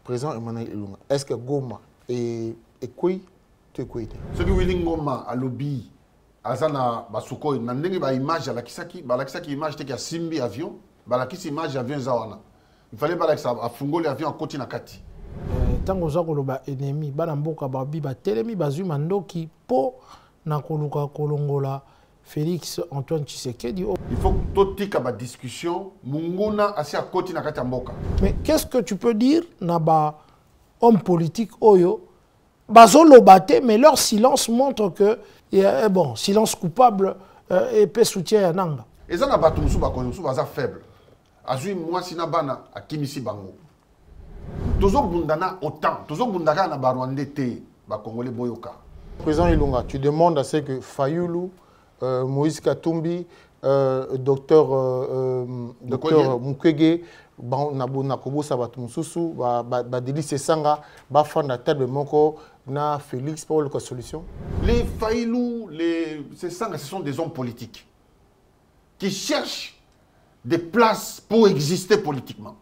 Président Emmanuel Ilunga, est-ce que Goma et quoi tu es quoi? Ce que Willy Ngoma a lobby, Azana Basuko, Nandenge ba image à la Kisaki image te qui a simbi avion, la kisi image avion zawana. Il fallait pas que ça a fungo l'avion à côté na kati. Tant que ça koloba ennemi, bana mboka babi ba telemi bazui mandoki po na koluka kolongola Félix Antoine Tshisekedi. Il faut que tout tika ba discussion, munguna asi à côté na kati mboka. Mais qu'est-ce que tu peux dire na ba homme politique oyo bazo lobate, mais leur silence montre que bon, silence coupable et paix soutien ya nanga. Et ça na batu musu ba konusu baza faible. Azui moi sina bana akimisi bango. Tozo bundana autant, tozo bundaka na ba Rwandais te, ba Congolais boyoka. Président Ilunga, tu demandes à ce que Fayoulou, Moïse Katumbi, docteur Mukwege, Nakobo Sabatou Moussou, Badeli Sesanga, Bafanda Tebe Moko, na Félix pour la solution. Les Fayoulou, les Sesanga, ce sont des hommes politiques qui cherchent des places pour exister politiquement.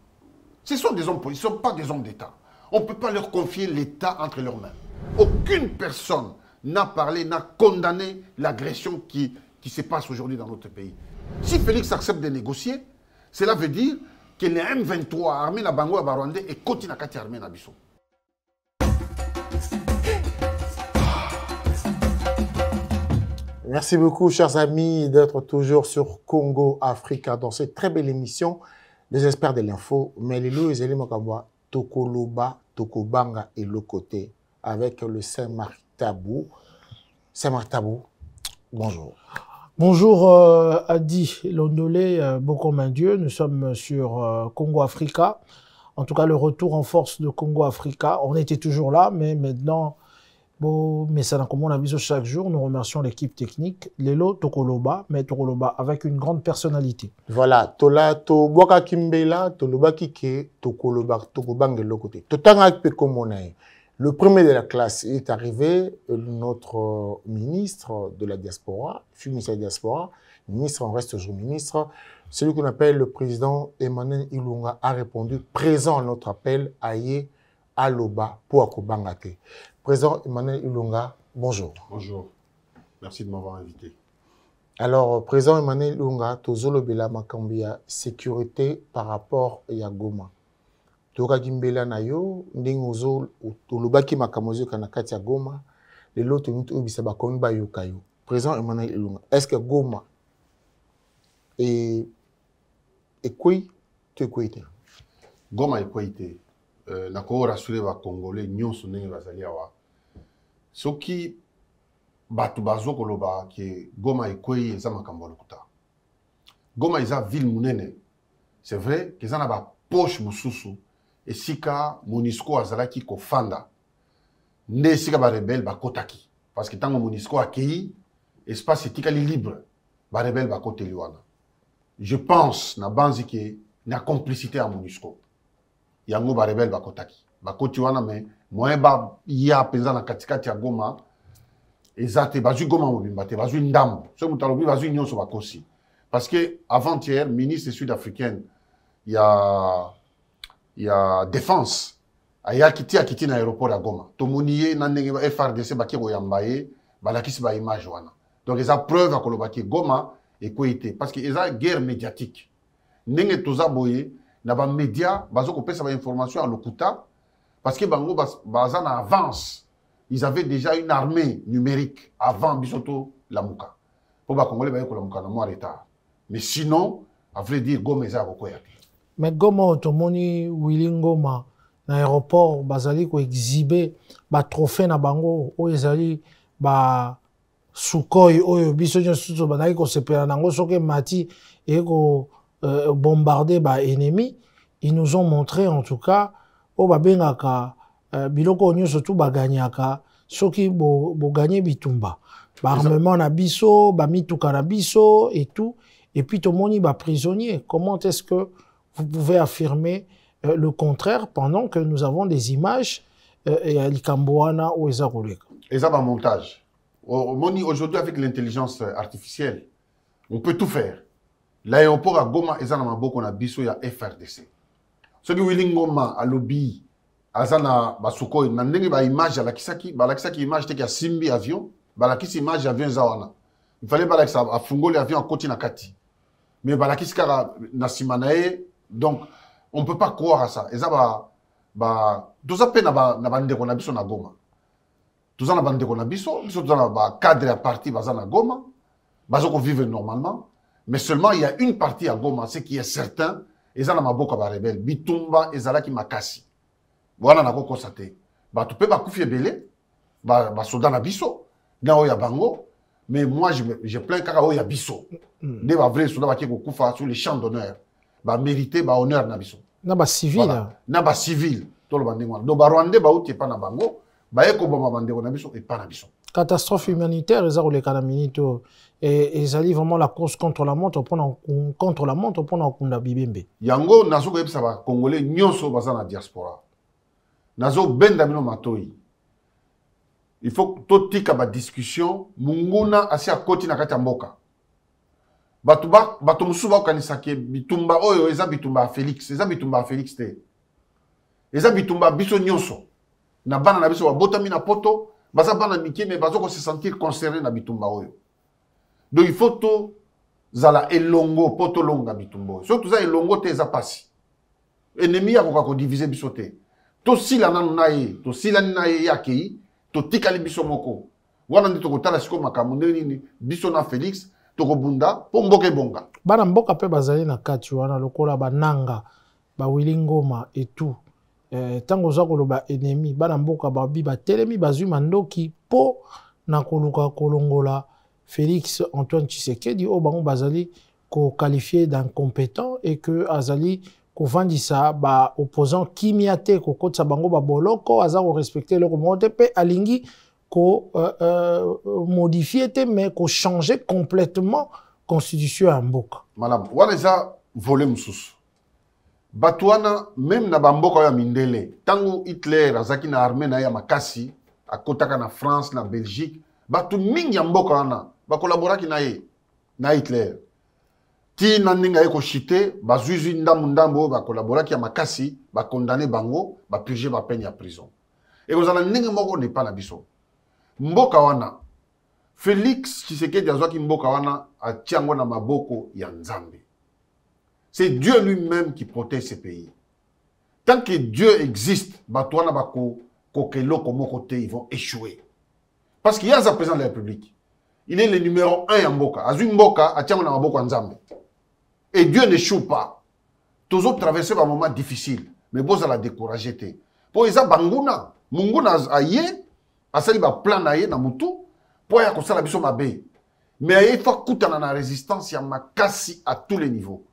Ce sont des hommes politiques, ce ne sont pas des hommes d'État. On ne peut pas leur confier l'État entre leurs mains. Aucune personne n'a parlé, n'a condamné l'agression qui se passe aujourd'hui dans notre pays. Si Félix accepte de négocier, cela veut dire que les M23 armés na Bango à Barwandais et continue à armés na Bissau. Merci beaucoup, chers amis, d'être toujours sur Congo Africa dans cette très belle émission des experts de l'info. Mais les loups, les Mokamwa, Tokoloba, Tokobanga et le côté avec le Saint-Marc Tabou. Saint-Marc Tabou, bonjour. Bonjour Adi Londolé, Bokomin Dieu. Nous sommes sur Congo Africa. En tout cas, le retour en force de Congo Africa. On était toujours là, mais maintenant, bon, mais ça n'a comme on a vu chaque jour. Nous remercions l'équipe technique. Lelo Tokoloba, mais Tokoloba avec une grande personnalité. Voilà, Tola Toboka Kimbela, Toloba Kike, Tokoloba, Tokobang de l'autre côté. Totanga Pekomonae. Le premier de la classe est arrivé, notre ministre de la diaspora, fut ministre de la diaspora, ministre, on reste toujours ministre, celui qu'on appelle le président Emmanuel Ilunga a répondu présent à notre appel, Aye Aloba pour Akobangate. Président Emmanuel Ilunga, bonjour. Bonjour, merci de m'avoir invité. Alors, président Emmanuel Ilunga, Tozolo Bela Makambia, sécurité par rapport à Goma. Toka Gimbela na yo, ndingozo, Tolobaki Makamozo Kanakati ya Goma, les lots ont eu Bisaba Konba Yokayo. Président Emmanuel Ilunga, est-ce que Goma et quoi tu es quoi? Goma et quoi été? Nako rassuré va Congolais, nyon sonné va zaliawa. Ce qui batu bazo koloba qui Goma et quoi ils ont makambolo kuta. Goma ils ont ville munene. C'est vrai qu'ils ont ba poche mususu. Et sika Monisco azalaki ko fanda ne sika ba rebelle ba kotaki parce que tango Monisco accueilli espace etikali libre ba rebelle ba koteli wana. Je pense na banzi ke na complicité à Monisco yango ba rebelle ba kotaki ba koti wana mais moyen ba ya penza na katikati ya Goma ezate bazu Goma mobimba te bazu ndambo so mutalobi bazu nyonso ba kosi parce que avant-hier ministre sud-africaine il y a défense. Il y a quitté l'aéroport à Goma. Tomoniye nandenge FRDC baki oyambaye balakisi ba image wana. Donc ils ont preuve à kolobaki Goma et quoi était parce que ils ont guerre médiatique. Ndenge toza boye na ba média bazo ko pesa ba information à lokuta parce que bango bazana avance. Ils avaient déjà une armée numérique avant bisoto Lamuka. Pour ba Congolais ba ko Lamuka na mo retard. Mais sinon, à vrai dire Goma eza ko koyate. Mais Goma otomoni Willy Ngoma na aéroport bazali ko exhiber ba trophée na bango o ezali ba Sukhoi oyo biso nyonso bazali ko sepela nango soki mati et ko bombarder ba ennemi. Ils nous ont montré en tout cas o ba bengaka biloko nyonso tout ba gagnaka soki bo gagner bitumba ba armement na biso ba mituka na biso et tout et puis tomoni ba prisonnier. Comment est-ce que vous pouvez affirmer le contraire pendant que nous avons des images et à Likamboana ou Ezaroleka. Et ça va montage. Aujourd'hui, avec l'intelligence artificielle, on peut tout faire. L'aéroport à Goma, on a Bisso, il y a FRDC. Ce que Willy Ngoma a lobby, azana basuko na ndenge ba image alakisaki image te ya simbi avion balakisi image avion zawana il fallait balakisa afungoli avion akoti na kati mais balakisi kaka na sima na ye donc on peut pas croire à ça eza ba toza pe na ba ndeko na biso na Goma toza na ba ndeko na biso toza na ba cadre ya parti baza na Goma bazoko vivre normalement mais seulement il y a une partie à Goma ce qui est certain eza na maboko ba rebelle bitumba ezalaki makasi voilà na koko sate ba tu peux ba kufi ebele ba soda na biso na oya bango mais moi je plains kaka oya biso ne ba vrai soda ba ki ko kufa sur les champs d'honneur ba mériter ba honneur na biso na ba civil voilà. Na ba civil to lo bandengwa do ba rwandais ba uti pa na bango ba eko boma bandeko na biso et pas na biso catastrophe humanitaire eza ko leka na minito et ezali vraiment la course contre la montre pour na kunda bibembe yango nazo ko yebisa ba congolais nyonso baza na diaspora nazo benda bino matoi il faut to tika ba discussion munguna asi akoti na kati ya mboka bato musu ba kanisa ke bitumba oyo eza bitumba Félix te eza bitumba biso nyonso na bana na biso ba botami na poto baza bana mike mais bazo ko se sentir concerné na bitumba oyo donc il faut to zala elongo poto longa bitumba surtout za elongo te eza pasi ennemi ya ko diviser biso te to sila nanu na ye to sila na ye yakei to tikali biso moko wana ndi to kotala siko makambo nini biso na Félix to ko bunda po mboka bonga bana mboka pe bazali na kati wana lokola bananga ba Wilingoma et tout tango za koloba ennemi bana mboka babi batelemi bazwi mandoki po na koluka kolongola Félix Antoine Tshisekedi o bango bazali ko qualifié d'incompétent et que azali kovandisa ba opposant kimia te ko kotsa bango ba boloko aza ko respecter le monte pe alingi ko modifier te mais ko changer complètement constitution ya mboka madame wana eza volet mususu Batouana, même na bamboka ya mindele, tango Hitler azaki na armée na ya makasi, akotaka na France, na Belgique, batu mingi ya mboka wana, ba collaboraki na Hitler. Ti na ninga eko chite, ba zuizi ndambo, ba collaboraki ya makasi, ba condamné bango, ba purger ba peine ya prison. Et vous allez ninga moko ne pas na biso. Mboka wana, Félix Tshisekedi azwaki mboka wana, atiango na maboko ya Nzambe. C'est Dieu lui-même qui protège ce pays. Tant que Dieu existe, ils vont échouer. Parce qu'il y a un président de la République. Il est le numéro 1 en Mboka. Et Dieu n'échoue pas. Tous autres traversent un moment difficile. Mais vous allez décourager. Pour les Banguna, Munguna aye, asali ba plan aye na mutu, pour ya kosala biso mabe. Mais il faut kutana na résistance ya makasi à tous les niveaux.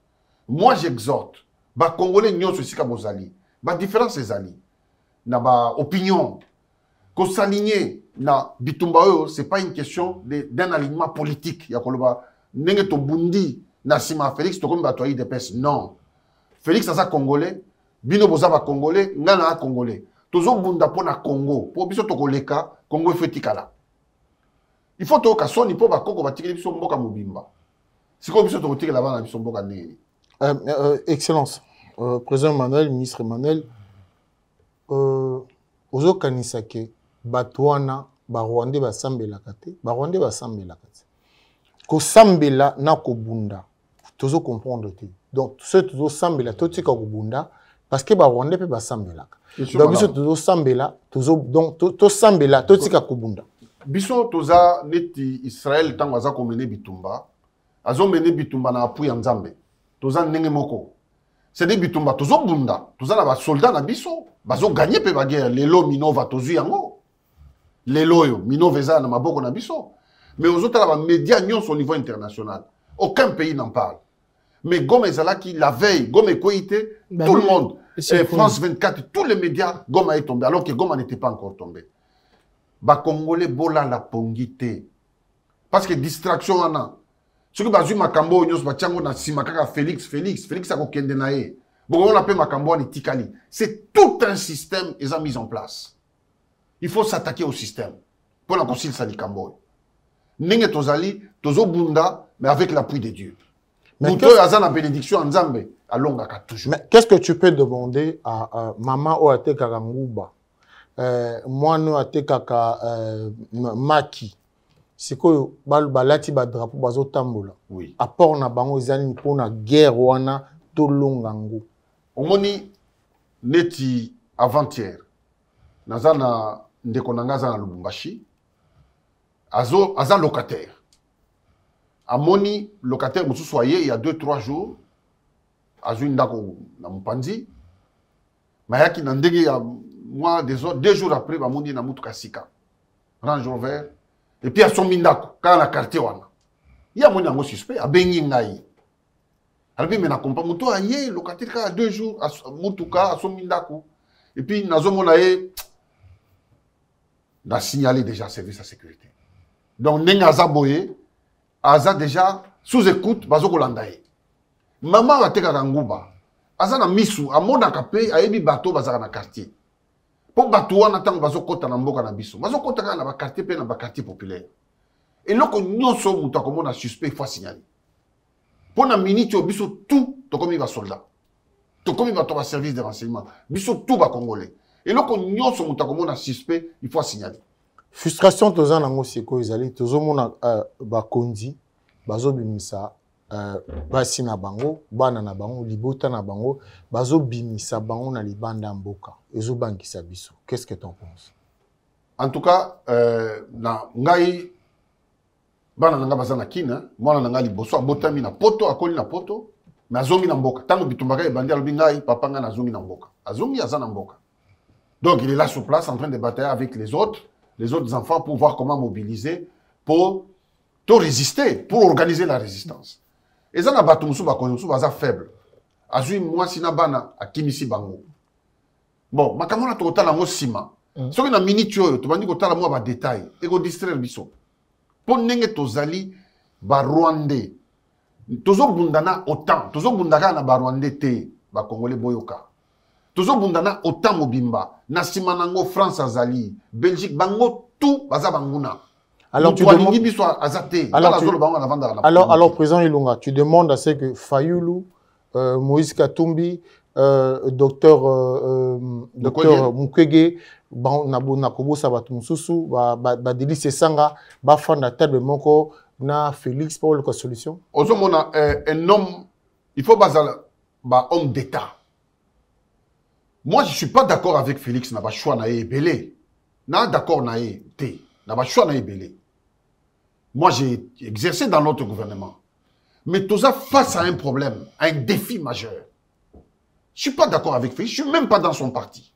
Moi, j'exhorte, les Congolais nyonso sika bozali, ba différence ezali, na ba opinion, qu'on s'aligne na bitumba oyo, c'est pas une question d'un alignement politique. Ya koloba nenge to bundi na sima Félix to comme batoyi de pes. Non. Félix asa Congolais, bino boza ba Congolais, ngana a Congolais. Tozo bunda po na Congo, po biso to koleka, Congo fetikala. Il faut to ka soni po ba koko ba tikeli biso mboka mobimba. Siko biso to kotikela bana biso mboka nini. Excellence, président Emmanuel, ministre Emmanuel, ozo kanisake batwana Rwandais basambela kate, Rwandais basambela kate. Ko sambela na ko bunda, tozo comprendre te. Donc ce tozo sambela totika ko bunda parce que Rwandais pe basambela. Donc biso tozo sambela, tozo donc to sambela totika ko bunda. Biso toza neti Israël tango aza ko mene bitumba, azo mene bitumba na apu ya Nzambe. Toza ndenge moko. C'est des bitumba tozo bunda, toza na ba soldat na biso, bazo gagner pe ba guerre, lelo minova tozu yango. Lelo yo minova za na maboko na biso. Mais aux autres la médias nyonso au niveau international. Aucun pays n'en parle. Mais Goma ezalaki la veille, Goma ekoité, tout le monde, France 24, tous les médias, Goma est tombé alors que Goma n'était pas encore tombé. Ba Congolais bola la pongité. Parce que distraction ana. Ce que bazu makambo nyos batiango na sima kaka Félix akokende na ye. Bon on appelle makambo ni tikali. C'est tout un système ils ont mis en place. Il faut s'attaquer au système. Pour la concile sali kambo. Ninge tozali tozo bunda mais avec l'appui de Dieu. Muto aza na bénédiction en Nzambe alongaka toujours. Mais qu'est-ce que tu peux demander à maman ou à te karanguba? Moi nous à te kaka maki. C'est que balati ba drapeau bazo tambola. Oui. Apport na bango ezali pona guerre wana to longango. Omoni neti avant-hier. Nazana ndeko nanga za na Lubumbashi. Aza locataire. Amoni locataire musu soyé il y a 2-3 jours. Azu ndako na Mpanzi. Mayaki na ndenge ya moi 2 jours après bamoni na mutu kasika. Range Rover. Et puis à son mindako quand la quartier wana. Il y a mon yango suspect a bengi ngai. Alors mais na kompa mutu aye locataire ka 2 jours mutu ka a son mindako. Et puis nazo mona ye na signalé déjà service à sécurité. Donc nenga zaboye aza déjà sous écoute bazo kolanda ye. Maman a teka nguba. Aza na misu amona kape ayebi bato bazaka na quartier. Pour bato wana tango bazo kota na mboka na biso. Bazo kota ka na ba quartier pe na ba quartier populaire. Et loko nyonso muta komona suspect faut signaler. Pour na minute biso tout to komi ba soldat. To komi ba to ba service de renseignement. Biso tout ba congolais. Et loko nyonso muta komona suspect il faut signaler. Frustration toza nango siko ezali tozomona bakonzi bazobimisa basi na bango bana na bango libota na bango bazobimisa bango na libanda mboka ezobangisa biso. Qu'est-ce que tu en penses? En tout cas na ngai bana nanga bazana kina mwana nanga liboso abotami na poto akoli na poto mais azongi na mboka tango bitumbaka ebandi alobi ngai papa nga nazongi na mboka azongi azana mboka. Donc il est là sur place en train de batailler avec les autres enfants pour voir comment mobiliser pour résister, pour organiser la résistance. Et ça n'a pas tout le faible. Azui moi sina bana akimisi bango. Bon, makamona to tala mo sima. So que na minute yo to bandi ko tala mo ba détail et ko distraire biso. Pour nenge tozali ba Rwandais. Tozo bundana autant, tozo bundaka na ba Rwandais te, ba Congolais boyoka. Tozo bundana autant mobimba. Na sima nango France azali, Belgique bango tout baza banguna. Alors, alors, président Ilunga, tu demandes à ce que Fayoulou, Moïse Katumbi, docteur Mukwege, Nakobo Sabatumsusu, Badili Sesanga, Bafanda Tadbe Moko, na Félix pour la solution. Ozomona, un homme, il faut un homme d'État. Moi, je ne suis pas d'accord avec Félix Nabachwa Naé Belé. Na d'accord Naé Té. Nabachwa Naé Belé. Moi, j'ai exercé dans notre gouvernement. Mais tout ça face à un problème, à un défi majeur. Je ne suis pas d'accord avec Félix, je ne suis même pas dans son parti.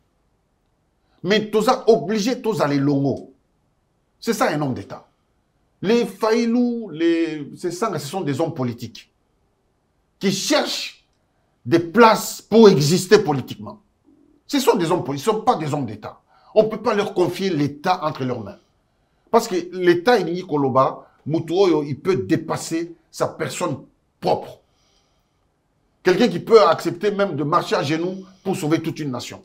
Mais tout ça obligé, tous à les longo. C'est ça un homme d'État. Les Faïlou, ce sont des hommes politiques qui cherchent des places pour exister politiquement. Ce sont des hommes politiques, ce ne sont pas des hommes d'État. On ne peut pas leur confier l'État entre leurs mains. Parce que l'État, il peut dépasser sa personne propre. Quelqu'un qui peut accepter même de marcher à genoux pour sauver toute une nation.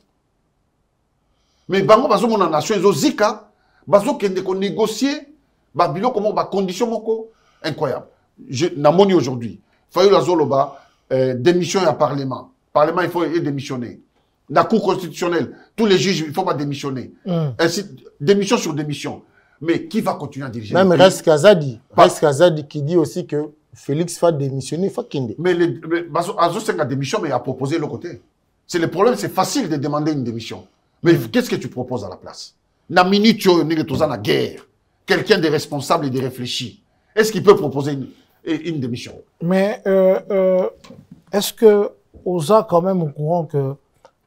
Mais bango bazo mon nation ils ont zika bazo kende ko négocier babilo comment ba condition moko incroyable. Je namoni aujourd'hui Fayou Azoloba démission à parlement. Parlement il faut démissionner. La Cour constitutionnelle, tous les juges il faut pas démissionner. Ainsi démission sur démission. Mais qui va continuer à diriger? Même Rest Kazadi qui dit aussi que Félix va démissionner, faut qu'il. Mais Azo Senga démission, mais il a proposé le côté. C'est le problème, c'est facile de demander une démission. Mais qu'est-ce que tu proposes à la place? Na minute, tu es en guerre. Quelqu'un de responsable et de réfléchi. Est-ce qu'il peut proposer une démission? Mais est-ce que Oza quand même au courant que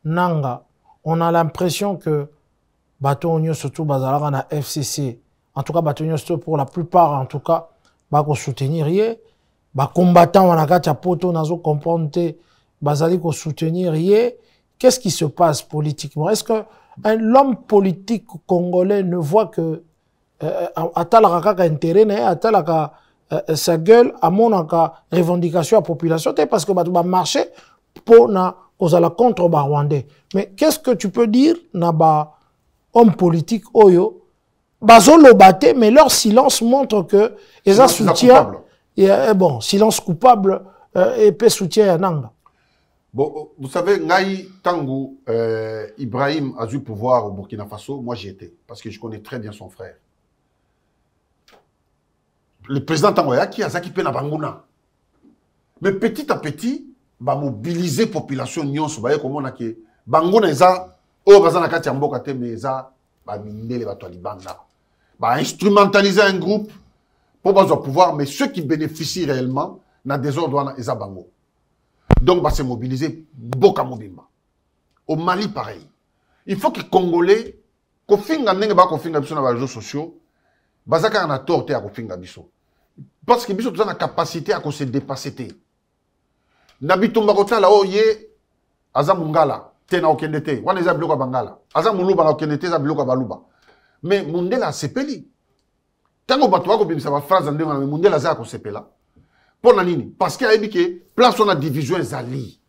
Nanga, on a l'impression que Batonio surtout Bazalaka na FCC, en tout cas Batonio surtout pour la plupart en tout cas, bako soutenir yé, ba combattant wana kati ya poto nazo comprendre te bazali ko soutenir yé. Qu'est-ce qui se passe politiquement? Est-ce que l'homme politique congolais ne voit que atalaka kaka intérêt na atalaka sa gueule à mon revendication à la population parce que ba marché pour na kozala contre ba Rwandais. Mais qu'est-ce que tu peux dire na ba homme politique oyo bazo lobate mais leur silence montre que ils ont soutien bon silence coupable et peut soutien à Nanga. Bon, vous savez, Ngaï Tango, Ibrahim a eu pouvoir au Burkina Faso, moi j'y étais, parce que je connais très bien son frère. Le président Tango Yaki a Zaki Pena Banguna. Mais petit à petit, va mobiliser la population nyons, vous voyez comment on a qui Banguna eza, oh bazana kati amboka te mais eza, va miner les Taliban là. Va instrumentaliser un groupe pour pouvoir, mais ceux qui bénéficient réellement, dans des ordres, eza bango. Donc, va se mobiliser Boka Mobimba. Au Mali, pareil. Il faut que les Congolais, qu'on finga n'engue pas qu'on finga biso dans les réseaux sociaux, bazaka na torte à qu'on finga biso. Parce que biso, tout ça a la capacité à se dépasser. Nabitumba kota la oye, aza mungala, te na okendete, wana eza biloko bangala. Aza muluba na okendete, eza biloko baluba. Mais mundela sepeli. Tango bato wako bimisa ba phrase ndenge na mundela za ko sepela. Pour nini? Parce qu'il y a dit que place on a division zali.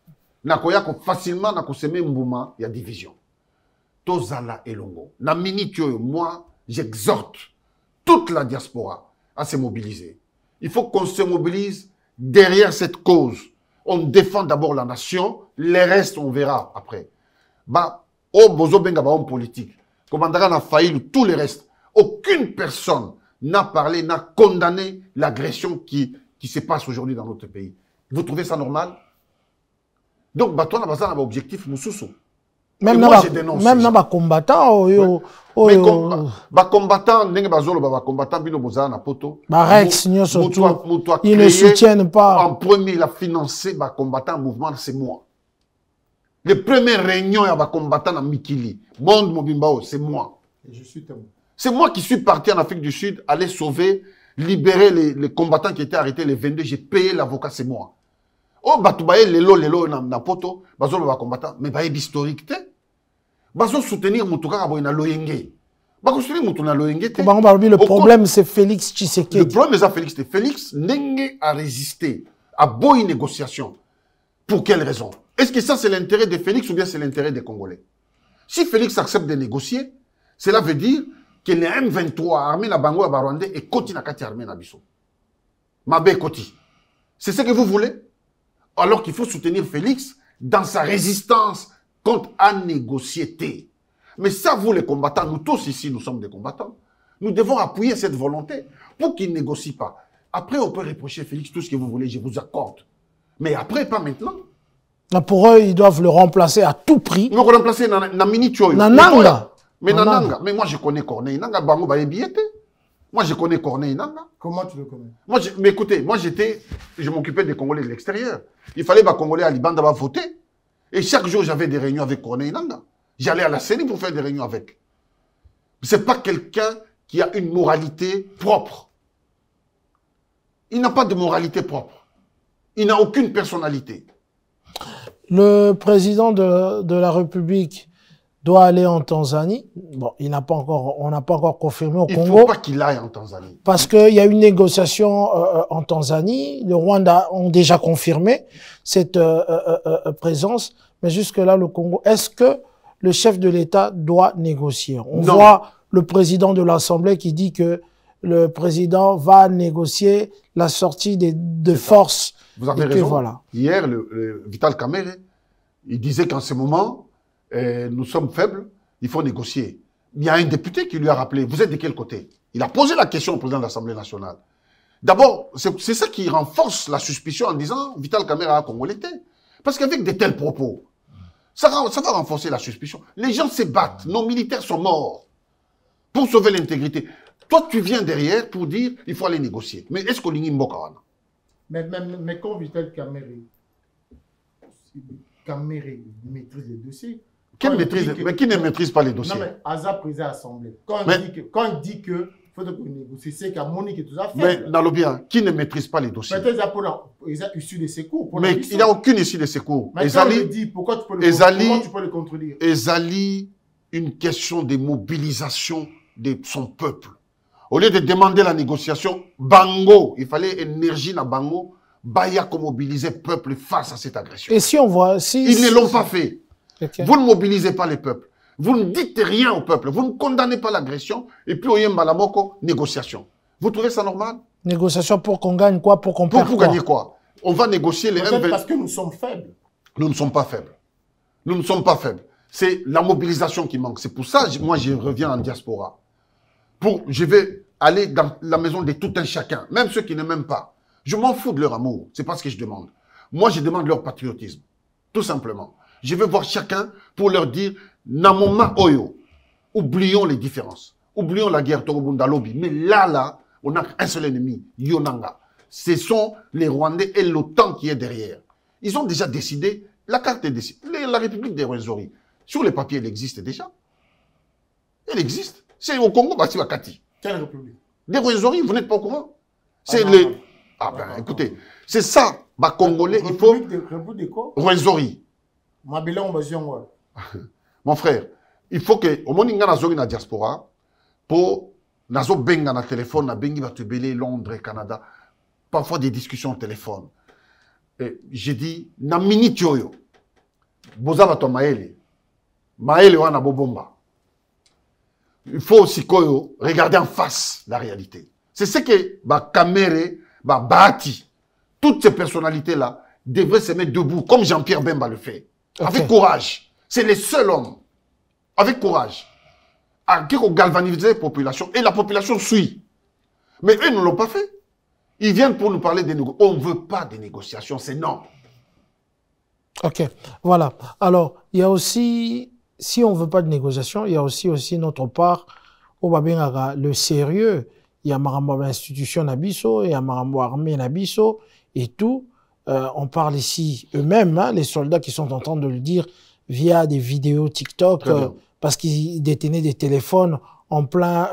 Nakoya ko facilement na ko seme mbuma ya division. Tozala elongo. Na minute moi j'exhorte toute la diaspora à se mobiliser. Il faut qu'on se mobilise derrière cette cause. On défend d'abord la nation, les restes on verra après. Bah oh bozo benga ba homme politique. Commandera n'a failli tous les restes. Aucune personne n'a parlé, n'a condamné l'agression qui se passe aujourd'hui dans notre pays. Vous trouvez ça normal? Donc, on a un objectif, Moussoussou. Même dans les combattants, ils ne soutiennent pas. En premier, il a financé les combattants mouvement, c'est moi. Les premières réunions, il y a des combattants à Mikili. Monde Mobimbao, c'est moi. C'est moi qui suis parti en Afrique du Sud, aller sauver, libérer les combattants qui étaient arrêtés les 22. J'ai payé l'avocat, c'est moi. Oh, Batoubaye, lelo, na poto, bazo le combattant, mais baye historique, te. Bazo soutenir Moutouka Aboy na loyenge. Bazo soutenir Moutouka na loyenge, te. Le problème, c'est Félix Tshisekedi. Le problème, c'est Félix. Félix Nenge a résisté à boy négociation. Pour quelle raison? Est-ce que ça, c'est l'intérêt de Félix ou bien c'est l'intérêt des Congolais? Si Félix accepte de négocier, cela veut dire que les M23 armés na Bango à Barwandais et Koti na Kati armés na Bisso. Mabé Koti. C'est ce que vous voulez? Alors qu'il faut soutenir Félix dans sa résistance contre à négocier. Mais ça, vous les combattants, nous tous ici, nous sommes des combattants. Nous devons appuyer cette volonté pour qu'il ne négocie pas. Après, on peut reprocher Félix tout ce que vous voulez, je vous accorde. Mais après, pas maintenant. Pour eux, ils doivent le remplacer à tout prix. Ils vont le remplacer dans la mini-tioyo. Nanga. Mais Nanga. Mais moi, je connais Corneille Nanga. Bango ba ebiete. Moi, je connais Corneille Nanga. Comment tu le connais? Moi, mais écoutez, moi, je m'occupais des Congolais de l'extérieur. Il fallait que les Congolais à Liban d'abord voter. Et chaque jour, j'avais des réunions avec Corneille Nanga. J'allais à la CENI pour faire des réunions avec. C'est pas quelqu'un qui a une moralité propre. Il n'a pas de moralité propre. Il n'a aucune personnalité. Le président de la République doit aller en Tanzanie. Bon, on n'a pas encore confirmé au Congo. Il ne faut pas qu'il aille en Tanzanie. Parce qu'il y a une négociation en Tanzanie. Le Rwanda ont déjà confirmé cette présence. Mais jusque-là, le Congo, est-ce que le chef de l'État doit négocier? On voit le président de l'Assemblée qui dit que le président va négocier la sortie de forces. Vous avez raison. Voilà. Hier, le Vital Kamerhe, il disait qu'en ce moment, nous sommes faibles, il faut négocier. Il y a un député qui lui a rappelé, vous êtes de quel côté? Il a posé la question au président de l'Assemblée nationale. D'abord, c'est ça qui renforce la suspicion en disant Vital Kamerhe a Congolais. Parce qu'avec de tels propos, ça va renforcer la suspicion. Les gens se battent, nos militaires sont morts pour sauver l'intégrité. Toi, tu viens derrière pour dire il faut aller négocier. Mais est-ce qu'on y a mais quand Vital Kamerhe maîtrise les dossiers. Qui ne maîtrise pas les dossiers? Non, mais Aza président de l'Assemblée. Quand il dit que faut négocier, c'est qu'à Monique et tout ça. Mais dans le bien, qui ne maîtrise pas les dossiers? Peut-être ils ont issu de secours. Mais il n'y a aucune issue de secours. Mais quand il dit, pourquoi tu peux le contredire? Ezali, une question de mobilisation de son peuple. Au lieu de demander la négociation, Bango, il fallait énergie dans Bango, Baya comme mobiliser le peuple face à cette agression. Et si on voit... Ils ne l'ont pas fait. Okay. Vous ne mobilisez pas les peuples. Vous ne dites rien au peuple. Vous ne condamnez pas l'agression. Et puis, Oyemba Lamoko, négociation. Vous trouvez ça normal? Négociation pour qu'on gagne quoi? Pour qu'on perde quoi? Pour gagner quoi? On va négocier les M23. Parce que nous sommes faibles. Nous ne sommes pas faibles. Nous ne sommes pas faibles. C'est la mobilisation qui manque. C'est pour ça que moi, je reviens en diaspora. Je vais aller dans la maison de tout un chacun, même ceux qui ne m'aiment pas. Je m'en fous de leur amour. C'est pas ce que je demande. Moi, je demande leur patriotisme. Tout simplement. Je vais voir chacun pour leur dire Namoma Oyo. Oublions les différences. Oublions la guerre Torobunda Lobi. Mais là, on n'a qu'un seul ennemi, Yonanga. Ce sont les Rwandais et l'OTAN qui est derrière. Ils ont déjà décidé, la carte est décidée. La République des Rwenzori, sur les papiers, elle existe déjà. Elle existe. C'est au Congo, Bassi Wakati. Quelle République? Des Rwenzori, vous n'êtes pas au courant? C'est les... Ah ben, écoutez, c'est ça, bah, Congolais, il faut... République de quoi? Rwenzori. Mon frère, il faut que, au moins, il y a une diaspora, pour, nazo benga na téléphone, na bengi batubele, Londres, Canada, parfois des discussions au téléphone. J'ai dit, na minute yoyo, boza bato maele wana bobomba. Il faut aussi regarder en face la réalité. C'est ce que Kamere, Bahati, toutes ces personnalités-là devraient se mettre debout, comme Jean-Pierre Bemba le fait. Okay. Avec courage. C'est les seuls hommes. Avec courage. À galvaniser la population. Et la population suit. Mais eux ne l'ont pas fait. Ils viennent pour nous parler des négociations. On ne veut pas des négociations, c'est non. Ok, voilà. Alors, il y a aussi, si on ne veut pas de négociations, il y a aussi notre part, le sérieux. Il y a Marambo institution Nabiso, il y a Marambo armée Nabiso et tout. On parle ici eux-mêmes, hein, les soldats qui sont en train de le dire via des vidéos TikTok, parce qu'ils détenaient des téléphones en plein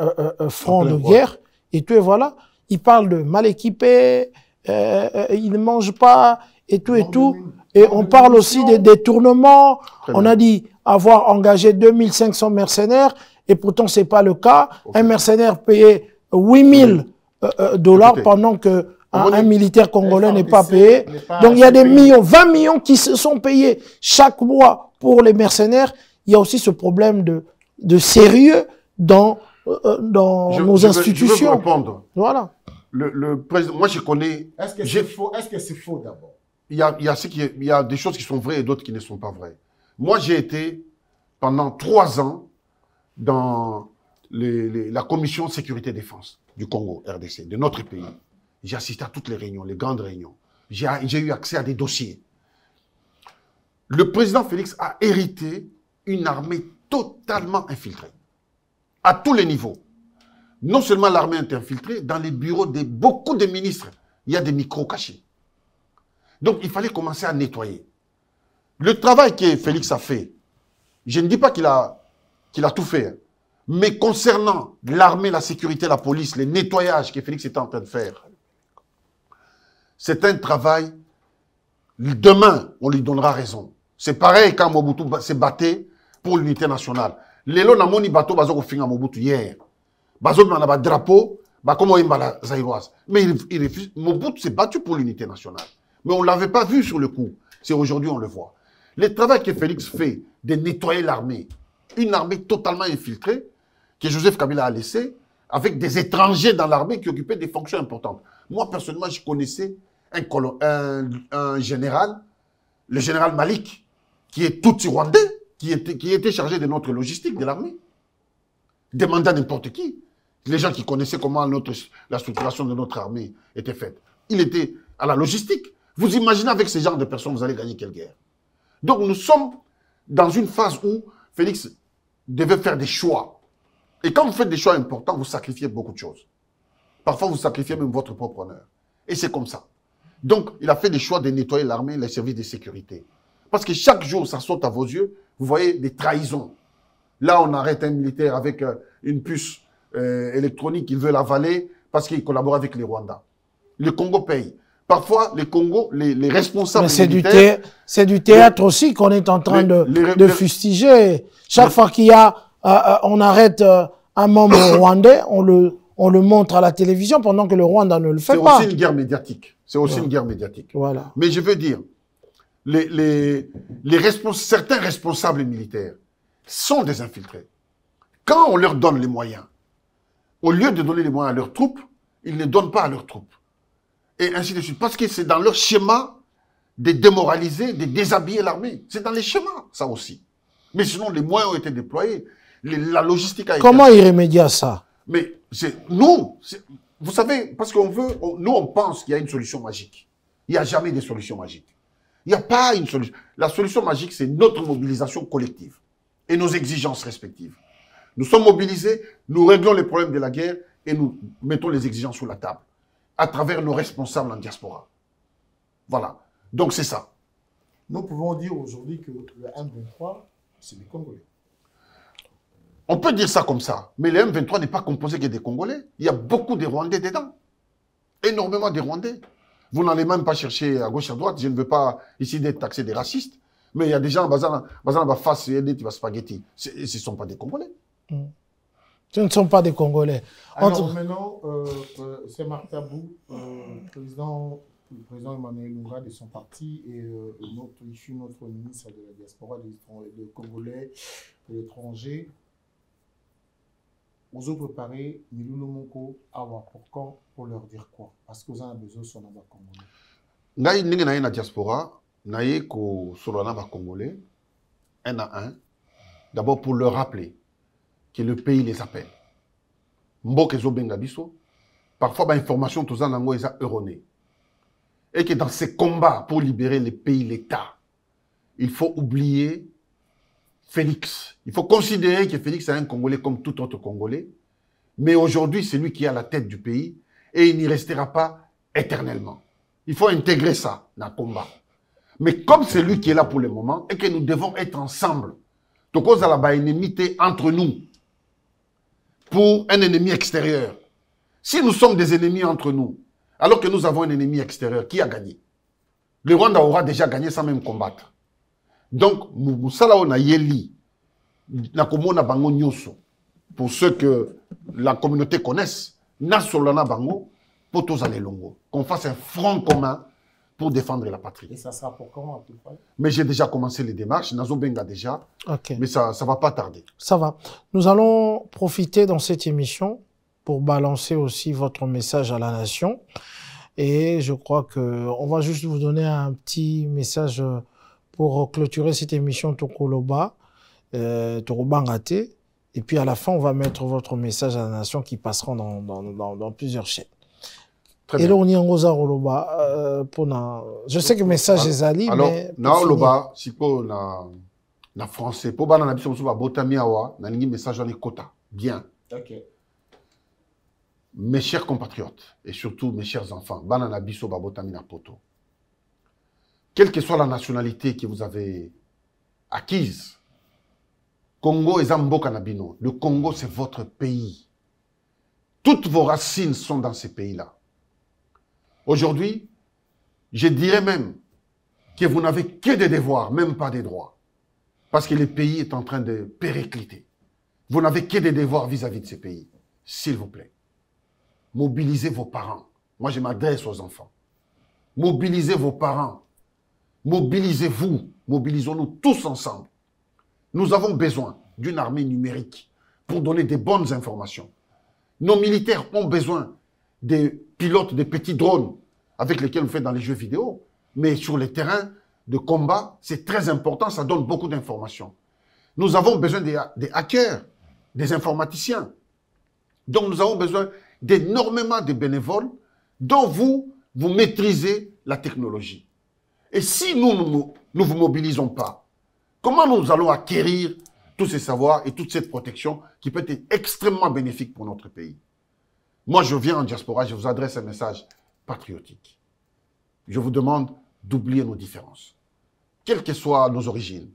front de guerre. Et tout, et voilà. Ils parlent de mal équipés, ils ne mangent pas, et tout, et tout. Et on parle aussi des détournements. On a dit avoir engagé 2500 mercenaires, et pourtant, ce n'est pas le cas. Okay. Un mercenaire payait 8000 dollars pendant que un militaire congolais n'est pas payé. Donc, il y a des millions, 20 millions qui se sont payés chaque mois pour les mercenaires. Il y a aussi ce problème de sérieux dans nos institutions. Je veux répondre. Voilà. Le président, moi, je connais... Est-ce que c'est faux? Est-ce que c'est faux d'abord? Il y a des choses qui sont vraies et d'autres qui ne sont pas vraies. Moi, j'ai été pendant 3 ans dans la commission sécurité-défense du Congo, RDC, de notre pays. J'ai assisté à toutes les réunions, les grandes réunions. J'ai eu accès à des dossiers. Le président Félix a hérité une armée totalement infiltrée, à tous les niveaux. Non seulement l'armée est infiltrée, dans les bureaux de beaucoup de ministres, il y a des micros cachés. Donc, il fallait commencer à nettoyer. Le travail que Félix a fait, je ne dis pas qu'il a tout fait, hein, mais concernant l'armée, la sécurité, la police, les nettoyages que Félix était en train de faire, c'est un travail, demain, on lui donnera raison. C'est pareil quand Mobutu s'est battu pour l'unité nationale. Lelo na moni bateau bazo ko finga Mobutu hier. Bazo na ba drapeau, ba comme imbala zaïroise. Mais il refuse. Mobutu s'est battu pour l'unité nationale. Mais on ne l'avait pas vu sur le coup. C'est aujourd'hui on le voit. Le travail que Félix fait de nettoyer l'armée, une armée totalement infiltrée, que Joseph Kabila a laissé, avec des étrangers dans l'armée qui occupaient des fonctions importantes. Moi, personnellement, je connaissais un général, le général Malik, qui est tout rwandais, qui était chargé de notre logistique de l'armée. Demandant à n'importe qui. Les gens qui connaissaient comment la structuration de notre armée était faite. Il était à la logistique. Vous imaginez avec ce genre de personnes, vous allez gagner quelle guerre? Donc nous sommes dans une phase où Félix devait faire des choix. Et quand vous faites des choix importants, vous sacrifiez beaucoup de choses. Parfois, vous sacrifiez même votre propre honneur. Et c'est comme ça. Donc, il a fait des choix de nettoyer l'armée et les services de sécurité. Parce que chaque jour, ça saute à vos yeux, vous voyez des trahisons. Là, on arrête un militaire avec une puce électronique qu'il veut l'avaler parce qu'il collabore avec les Rwandais. Le Congo paye. Parfois, les responsables militaires... C'est du théâtre aussi qu'on est en train de fustiger. Chaque fois qu'il y a... on arrête un membre rwandais, on le montre à la télévision pendant que le Rwanda ne le fait pas. C'est aussi une guerre médiatique. C'est aussi une guerre médiatique. Voilà. Mais je veux dire, certains responsables militaires sont des infiltrés. Quand on leur donne les moyens, au lieu de donner les moyens à leurs troupes, ils ne donnent pas à leurs troupes. et ainsi de suite. Parce que c'est dans leur schéma de démoraliser, de déshabiller l'armée. C'est dans les schémas, ça aussi. Mais sinon, les moyens ont été déployés. La logistique a été... Comment y remédier à ça? Mais c'est nous. Vous savez, parce qu'on veut... nous, on pense qu'il y a une solution magique. Il n'y a jamais de solution magique. Il n'y a pas une solution. La solution magique, c'est notre mobilisation collective et nos exigences respectives. Nous sommes mobilisés, nous réglons les problèmes de la guerre et nous mettons les exigences sur la table à travers nos responsables en diaspora. Voilà. Donc, c'est ça. Nous pouvons dire aujourd'hui que le M23, c'est des Congolais. On peut dire ça comme ça, mais le M23 n'est pas composé que des Congolais. Il y a beaucoup de Rwandais dedans. Énormément de Rwandais. Vous n'allez même pas chercher à gauche, à droite. Je ne veux pas ici d'être taxé des racistes. Mais il y a des gens, bazan face et des spaghetti. Ce ne sont pas des Congolais. Ce ne sont pas des Congolais. Alors maintenant, c'est Marc Tabou, le président Emmanuel Lunga de son parti et notre ministre de la diaspora, des Congolais, de l'étranger. Vous avez préparé Milulu Moko Awa pour quand, pour leur dire quoi? Parce que vous en avez besoin sur les Congolais. Ngai ninge na diaspora, naye ko sur les Congolais, un à un, d'abord pour leur rappeler que le pays les appelle. Mboke zo benga biso, parfois ba information tous en langue est erronée. Et que dans ces combats pour libérer le pays, l'État, il faut oublier Félix. Il faut considérer que Félix est un Congolais comme tout autre Congolais. Mais aujourd'hui, c'est lui qui est à la tête du pays et il n'y restera pas éternellement. Il faut intégrer ça dans le combat. Mais comme c'est lui qui est là pour le moment et que nous devons être ensemble, donc on a la ennemi entre nous pour un ennemi extérieur. Si nous sommes des ennemis entre nous, alors que nous avons un ennemi extérieur, qui a gagné? Le Rwanda aura déjà gagné sans même combattre. Donc, Moussala on a yeli, nakomona bango nyoso, pour ceux que la communauté connaisse, nasolana bango, pour tous aller longo, qu'on fasse un front commun pour défendre la patrie. Et ça sera pour quand à peu près? Mais j'ai déjà commencé les démarches, Nazo Benga déjà, mais ça ne va pas tarder. Ça va. Nous allons profiter dans cette émission pour balancer aussi votre message à la nation. Et je crois qu'on va juste vous donner un petit message pour clôturer cette émission Tokoloba, Tokobangate. Et puis à la fin, on va mettre votre message à la nation qui passera dans plusieurs chaînes. Et là, on y je sais que le message est ali, mais... Alors, Loba, si pour na français, pour na biso ba botami awa, na lingi message en kota. Bien. OK. Mes chers compatriotes, et surtout mes chers enfants, banana biso ba botami na poto. Quelle que soit la nationalité que vous avez acquise, Congo et Zamboka Nabino, le Congo c'est votre pays. Toutes vos racines sont dans ces pays-là. Aujourd'hui, je dirais même que vous n'avez que des devoirs, même pas des droits. Parce que le pays est en train de péricliter. Vous n'avez que des devoirs vis-à-vis de ces pays. S'il vous plaît, mobilisez vos parents. Moi, je m'adresse aux enfants. Mobilisez vos parents. Mobilisez-vous. Mobilisons-nous tous ensemble. Nous avons besoin d'une armée numérique pour donner des bonnes informations. Nos militaires ont besoin des pilotes, des petits drones avec lesquels on fait dans les jeux vidéo. Mais sur les terrains de combat, c'est très important, ça donne beaucoup d'informations. Nous avons besoin des hackers, des informaticiens. Donc nous avons besoin d'énormément de bénévoles dont vous maîtrisez la technologie. Et si nous ne vous mobilisons pas, comment nous allons acquérir tous ces savoirs et toute cette protection qui peut être extrêmement bénéfique pour notre pays? Moi, je viens en diaspora, je vous adresse un message patriotique. Je vous demande d'oublier nos différences. Quelles que soient nos origines,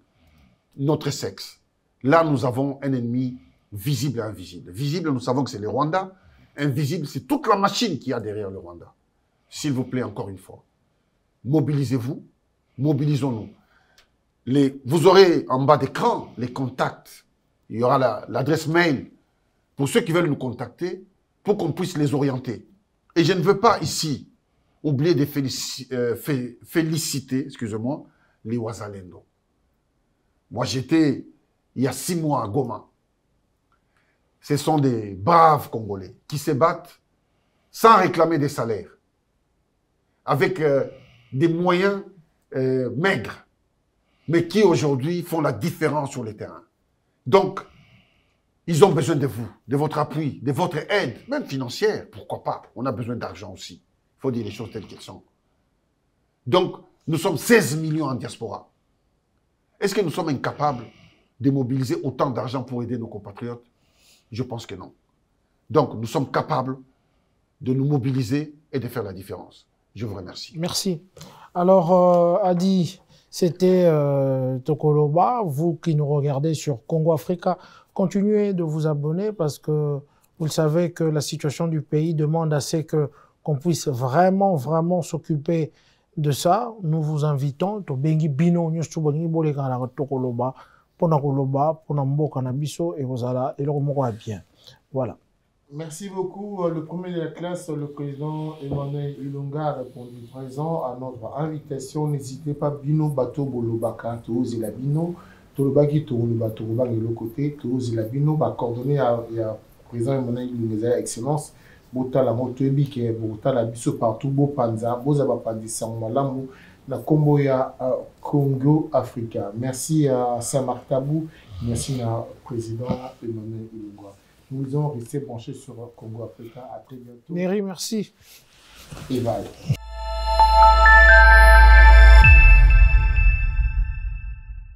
notre sexe. Là, nous avons un ennemi visible et invisible. Visible, nous savons que c'est le Rwanda. Invisible, c'est toute la machine qu'il y a derrière le Rwanda. S'il vous plaît, encore une fois, mobilisez-vous, mobilisons-nous. Vous aurez en bas d'écran les contacts. Il y aura l'adresse mail pour ceux qui veulent nous contacter pour qu'on puisse les orienter. Et je ne veux pas ici oublier de féliciter, excusez-moi, les Wazalendo. Moi, j'étais il y a 6 mois à Goma. Ce sont des braves Congolais qui se battent sans réclamer des salaires. avec des moyens maigres, mais qui aujourd'hui font la différence sur le terrain. Donc, ils ont besoin de vous, de votre appui, de votre aide, même financière, pourquoi pas. On a besoin d'argent aussi. Il faut dire les choses telles qu'elles sont. Donc, nous sommes 16 millions en diaspora. Est-ce que nous sommes incapables de mobiliser autant d'argent pour aider nos compatriotes? Je pense que non. Donc, nous sommes capables de nous mobiliser et de faire la différence. Je vous remercie. Merci. Alors, Adi, c'était Tokoloba. Vous qui nous regardez sur Congo Africa, continuez de vous abonner parce que vous le savez que la situation du pays demande assez qu'on puisse vraiment s'occuper de ça. Nous vous invitons. Tobengi bino nyusu bongi bole kana Tokoloba pona koloba pona mboka na biso et ozala et le moko bien. Voilà. Merci beaucoup. Le premier de la classe, le président Emmanuel Ilunga, a répondu présent à notre invitation. N'hésitez pas, Bino Bato Bolobaka, Touz et la Bino, Tolobaki Toluba Toluba et le côté, Touz et la Bino, coordonné à président Emmanuel Ilunga, Excellence, Bota la Motoebi, qui est Bota la Biso partout, Bo Panza, Bozaba Pandisa, Malamu, la Komboya Congo Africa. Merci à Saint-Marc Tabou, merci à président Emmanuel Ilunga. Nous allons rester branchés sur Congo Africa. À très bientôt. Neri, merci. Et bye.